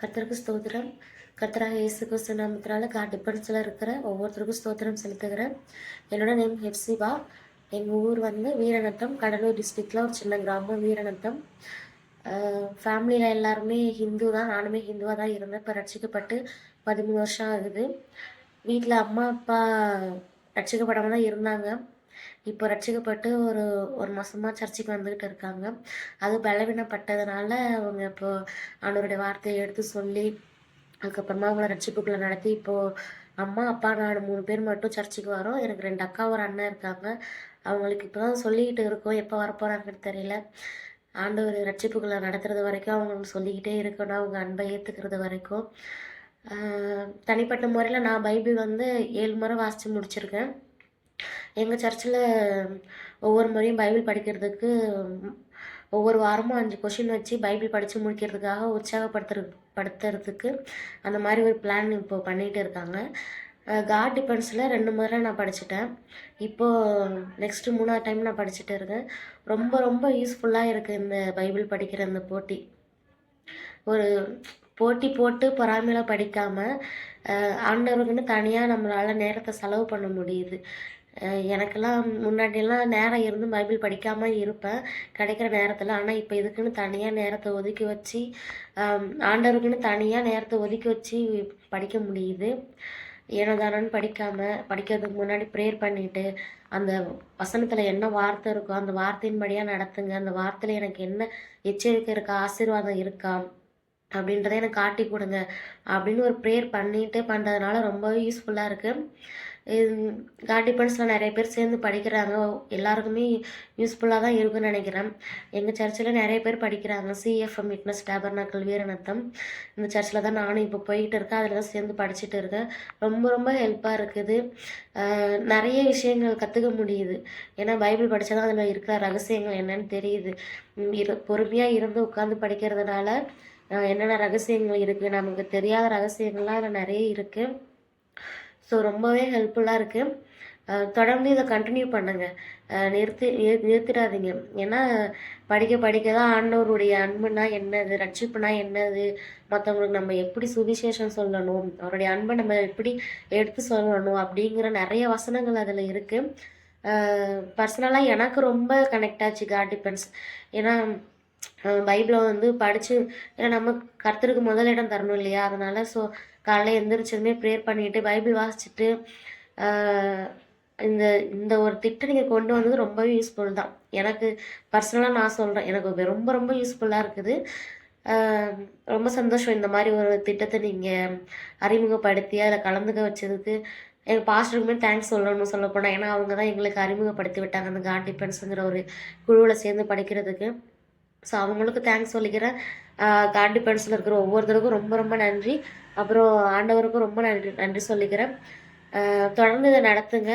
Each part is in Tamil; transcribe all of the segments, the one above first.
கர்த்தருக்கு ஸ்தோத்திரம். கர்த்தராகிய இயேசு கிறிஸ்து நாமத்தினால டிஃபரன்ஸில் இருக்கிற ஒவ்வொருத்தருக்கும் ஸ்தோத்திரம் செலுத்துகிறேன். என்னோட நேம் ஹெப்சிபா. எங்கள் ஊர் வந்து வீரநத்தம், கடலூர் டிஸ்ட்ரிக்டில் ஒரு சின்ன கிராமம் வீரநத்தம். ஃபேமிலியில் எல்லாருமே ஹிந்து தான். நானுமே ஹிந்துவாக தான் இருந்தேன். இப்போ ரட்சிக்கப்பட்டு 13 வருஷம் ஆகுது. வீட்டில் அம்மா அப்பா ரட்சிக்கப்படாமல் தான் இருந்தாங்க. இப்போ ரட்சிக்கப்பட்டு ஒரு ஒரு மாதமாக சர்ச்சுக்கு வந்துக்கிட்டு இருக்காங்க. அது பலவீனப்பட்டதுனால அவங்க இப்போ ஆண்டவருடைய வார்த்தையை எடுத்து சொல்லி அதுக்கப்புறமா அவங்கள ரட்சிப்புக்குள்ளே நடத்தி இப்போது அம்மா அப்பா நான் 3 பேர் மட்டும் சர்ச்சுக்கு வரோம். எனக்கு 2 அக்கா ஒரு அண்ணன் இருக்காங்க. அவங்களுக்கு இப்போ தான் சொல்லிக்கிட்டு இருக்கோம். எப்போ வரப்போகிறாங்கன்னு தெரியல. ஆண்டவர் ரட்சிப்புக்குள்ளே நடத்துறது வரைக்கும் அவங்களுக்கு சொல்லிக்கிட்டே இருக்கணும், அவங்க அன்பை ஏற்றுக்கிறது வரைக்கும். தனிப்பட்ட முறையில் நான் பைபிள் வந்து 7 முறை வாசித்து முடிச்சிருக்கேன். எங்கள் சர்ச்சில் ஒவ்வொரு முறையும் பைபிள் படிக்கிறதுக்கு ஒவ்வொரு வாரமும் 5 கொஷின் வச்சு பைபிள் படித்து முடிக்கிறதுக்காக படுத்துறதுக்கு அந்த மாதிரி ஒரு பிளான் இப்போது பண்ணிகிட்டு இருக்காங்க. காட் டிஃபென்ஸில் 2 முறை நான் படிச்சுட்டேன். இப்போது நெக்ஸ்ட்டு 3ஆவது டைம் நான் படிச்சுட்டு இருக்கேன். ரொம்ப ரொம்ப யூஸ்ஃபுல்லாக இருக்குது இந்த பைபிள் படிக்கிற இந்த போட்டி. ஒரு போட்டி போட்டு பொறாமையில் படிக்காமல் ஆண்டவருக்குன்னு தனியாக நம்மளால் நேரத்தை செலவு பண்ண முடியுது. எனக்கெல்லாம் முன்னாடியெல்லாம் நேரம் இருந்து பைபிள் படிக்காமல் இருப்பேன் கிடைக்கிற நேரத்தில். ஆனால் இப்போ இதுக்குன்னு தனியாக நேரத்தை ஒதுக்கி வச்சு ஆண்டவருக்குன்னு தனியாக நேரத்தை ஒதுக்கி வச்சு படிக்க முடியுது. ஏனோ தானோன்னு படிக்கிறதுக்கு முன்னாடி ப்ரேயர் பண்ணிவிட்டு அந்த வசனத்தில் என்ன வார்த்தை இருக்கோ அந்த வார்த்தையின்படியாக நடத்துங்க, அந்த வார்த்தையில் எனக்கு என்ன எச்சரிக்கை இருக்கா, ஆசீர்வாதம் இருக்கா அப்படின்றத எனக்கு காட்டி கொடுங்க அப்படின்னு ஒரு ப்ரேயர் பண்ணிட்டு பண்ணுறதுனால ரொம்பவே யூஸ்ஃபுல்லாக இருக்குது. காட் டிஃபென்ஸில் நிறைய பேர் சேர்ந்து படிக்கிறாங்க. எல்லாருக்குமே யூஸ்ஃபுல்லாக தான் இருக்குன்னு நினைக்கிறேன். எங்கள் சர்ச்சில் நிறைய பேர் படிக்கிறாங்க. CFM Witness Tabernacle Veeranatham. இந்த சர்ச்சில் தான் நானும் இப்போ போயிட்டு இருக்கேன். அதில் தான் சேர்ந்து படிச்சுட்டு இருக்கேன். ரொம்ப ரொம்ப ஹெல்ப்பாக இருக்குது. நிறைய விஷயங்கள் கற்றுக்க முடியுது. ஏன்னா பைபிள் படித்தா தான் அதில் இருக்கிற ரகசியங்கள் என்னன்னு தெரியுது. பொறுமையாக இருந்து உட்காந்து படிக்கிறதுனால என்னென்ன ரகசியங்கள் இருக்குது, நமக்கு தெரியாத ரகசியங்கள்லாம் அதில் நிறைய இருக்குது. ஸோ ரொம்பவே ஹெல்ப்ஃபுல்லாக இருக்குது. தொடர்ந்து இதை கண்டினியூ பண்ணுங்கள். நிறுத்திடாதீங்க. ஏன்னா படிக்க தான் ஆண்டவருடைய அன்புனா என்னது, ரட்சிப்புனா என்னது, மற்றவங்களுக்கு நம்ம எப்படி சுவிசேஷம் சொல்லணும், அவருடைய அன்பை நம்ம எப்படி எடுத்து சொல்லணும் அப்படிங்கிற நிறைய வசனங்கள் அதில் இருக்குது. பர்சனலாக எனக்கு ரொம்ப கனெக்ட் ஆச்சு காட் டிஃபென்ஸ். ஏன்னா பைபிளை வந்து படித்து ஏன்னா நம்ம கர்த்தருக்கு முதலிடம் தரணும் இல்லையா, அதனால் ஸோ காலையில் எழுந்திரிச்சதுமே ப்ரேயர் பண்ணிவிட்டு பைபிள் வாசிச்சுட்டு இந்த இந்த ஒரு திட்டம் நீங்கள் கொண்டு வந்தது ரொம்பவே யூஸ்ஃபுல் தான். எனக்கு பர்சனலாக நான் சொல்கிறேன், எனக்கு ரொம்ப ரொம்ப யூஸ்ஃபுல்லாக இருக்குது. ரொம்ப சந்தோஷம் இந்த மாதிரி ஒரு திட்டத்தை நீங்கள் அறிமுகப்படுத்தி அதில் கலந்துக்க வச்சதுக்கு. எங்கள் பாஸ்டருக்குமே தேங்க்ஸ் சொல்லப்போனால். ஏன்னா அவங்க தான் எங்களுக்கு அறிமுகப்படுத்தி விட்டாங்க அந்த காட் டிஃபென்ஸுங்கிற ஒரு குழுவில் சேர்ந்து படிக்கிறதுக்கு. ஸோ அவங்களுக்கு தேங்க்ஸ் சொல்லிக்கிறேன். காட் டிஃபென்ஸில் இருக்கிற ஒவ்வொருத்தருக்கும் ரொம்ப ரொம்ப நன்றி. அப்புறம் ஆண்டவருக்கும் ரொம்ப நன்றி சொல்லிக்கிறேன். தொடர்ந்து இதை நடத்துங்க.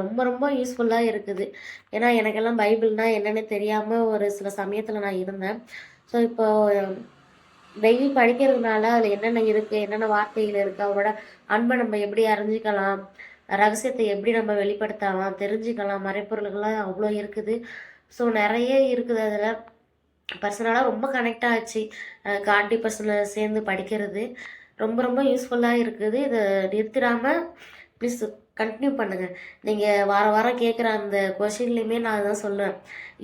ரொம்ப ரொம்ப யூஸ்ஃபுல்லாக இருக்குது. ஏன்னா எனக்கெல்லாம் பைபிள்னால் என்னென்னு தெரியாமல் ஒரு சில சமயத்தில் நான் இருந்தேன். ஸோ இப்போது டெய்லி படிக்கிறதுனால அதில் என்னென்ன இருக்குது, என்னென்ன வார்த்தைகள் இருக்குது, அவரோட அன்பை நம்ம எப்படி அறிஞ்சிக்கலாம், ரகசியத்தை எப்படி நம்ம வெளிப்படுத்தலாம், தெரிஞ்சுக்கலாம், மறைப்பொருள்கள்லாம் அவ்வளோ இருக்குது. ஸோ நிறைய இருக்குது அதில். பர்சனலாக ரொம்ப கனெக்ட் ஆச்சு காட் டிஃபென்ஸில் சேர்ந்து படிக்கிறது. ரொம்ப ரொம்ப யூஸ்ஃபுல்லாக இருக்குது. இதை நிறுத்திடாமல் ப்ளீஸ் கண்டினியூ பண்ணுங்கள். நீங்கள் வாரம் கேட்குற அந்த கொஷின்லேயுமே நான் அதுதான் சொல்லுவேன்.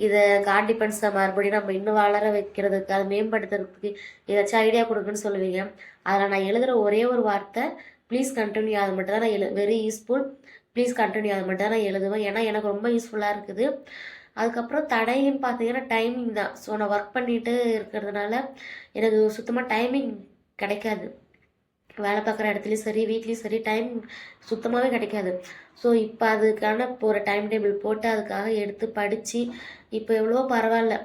இதை காட் டிஃபென்ஸை மறுபடியும் நம்ம இன்னும் வளர வைக்கிறதுக்கு, அதை மேம்படுத்துறதுக்கு ஏதாச்சும் ஐடியா கொடுக்குன்னு சொல்லுவீங்க. அதில் நான் எழுதுகிற ஒரே ஒரு வார்த்தை ப்ளீஸ் கண்டினியூ. அது மட்டும் தான் நான் வெரி யூஸ்ஃபுல், ப்ளீஸ் கண்டினியூ. அது மட்டும் தான் நான் எழுதுவேன். ஏன்னா எனக்கு ரொம்ப யூஸ்ஃபுல்லாக இருக்குது. அதுக்கப்புறம் தடைன்னு பார்த்தீங்கன்னா டைமிங் தான். ஸோ நான் ஒர்க் பண்ணிகிட்டு இருக்கிறதுனால எனக்கு சுத்தமாக டைமிங் கிடைக்காது. வேலை பார்க்குற இடத்துலையும் சரி, வீட்லேயும் சரி, டைம் சுத்தமாகவே கிடைக்காது. ஸோ இப்போ அதுக்கான ஒரு டைம் டேபிள் போட்டு அதுக்காக எடுத்து படித்து இப்போ எவ்வளோ பரவாயில்ல.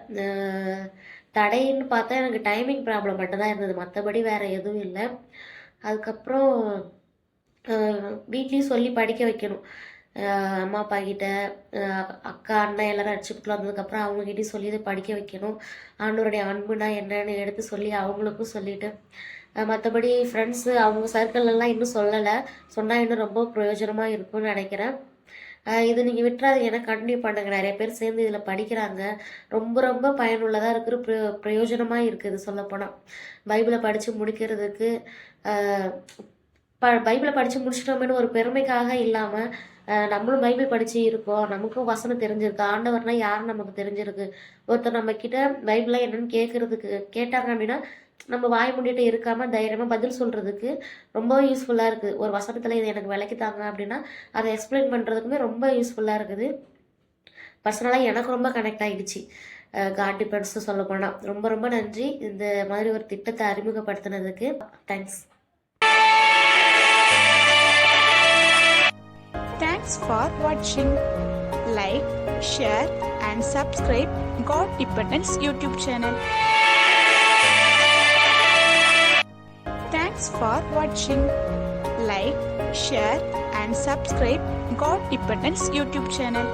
தடைன்னு பார்த்தா எனக்கு டைமிங் ப்ராப்ளம் மட்டும்தான் இருந்தது, மற்றபடி வேறு எதுவும் இல்லை. அதுக்கப்புறம் வீட்லேயும் சொல்லி படிக்க வைக்கணும். அம்மா அப்பா கிட்ட, அக்கா அண்ணன் எல்லோரும் ரட்சிப்புக்குள்ள வந்ததுக்கப்புறம் அவங்ககிட்டையும் சொல்லி இதை படிக்க வைக்கணும். ஆண்டவருடைய அன்புனா என்னன்னு எடுத்து சொல்லி அவங்களுக்கும் சொல்லிவிட்டு, மற்றபடி ஃப்ரெண்ட்ஸு அவங்க சர்க்கிள்லாம் இன்னும் சொல்லலை. சொன்னால் இன்னும் ரொம்ப பிரயோஜனமாக இருக்கும்னு நினைக்கிறேன். இது நீங்கள் விட்டுறாதீங்க, ஏன்னா கண்டினியூ பண்ணுங்க. நிறைய பேர் சேர்ந்து இதில் படிக்கிறாங்க. ரொம்ப ரொம்ப பயனுள்ளதாக இருக்கிற பிரயோஜனமாக இருக்குது சொல்லப்போனால். பைபிளை படித்து முடிக்கிறதுக்கு பைபிளை படித்து முடிச்சிட்டோமேனு ஒரு பெருமைக்காக இல்லாமல், நம்மளும் பைபிள் படித்து இருக்கோம், நமக்கும் வசனம் தெரிஞ்சிருக்கு, ஆண்டவர்னா யாருன்னு நமக்கு தெரிஞ்சிருக்கு. ஒருத்தர் நம்மக்கிட்ட பைபிளை என்னன்னு கேட்டாங்க அப்படின்னா, நம்ம வாய் மூடிட்டு இருக்காமல் தைரியமாக பதில் சொல்கிறதுக்கு ரொம்ப யூஸ்ஃபுல்லாக இருக்குது. ஒரு வசனத்தில் இது எனக்கு விளக்கித்தாங்க அப்படின்னா, அதை எக்ஸ்பிளைன் பண்ணுறதுக்குமே ரொம்ப யூஸ்ஃபுல்லாக இருக்குது. பர்சனலாக எனக்கு ரொம்ப கனெக்ட் ஆகிடுச்சு. காட் டிபெண்ட்ஸ் சொல்லப்போனால். ரொம்ப ரொம்ப நன்றி இந்த மாதிரி ஒரு திட்டத்தை அறிமுகப்படுத்தினதுக்கு. Thanks. Thanks for watching. Like, share and subscribe God Dependence YouTube channel. Thanks for watching. Like, share and subscribe God Dependence YouTube channel.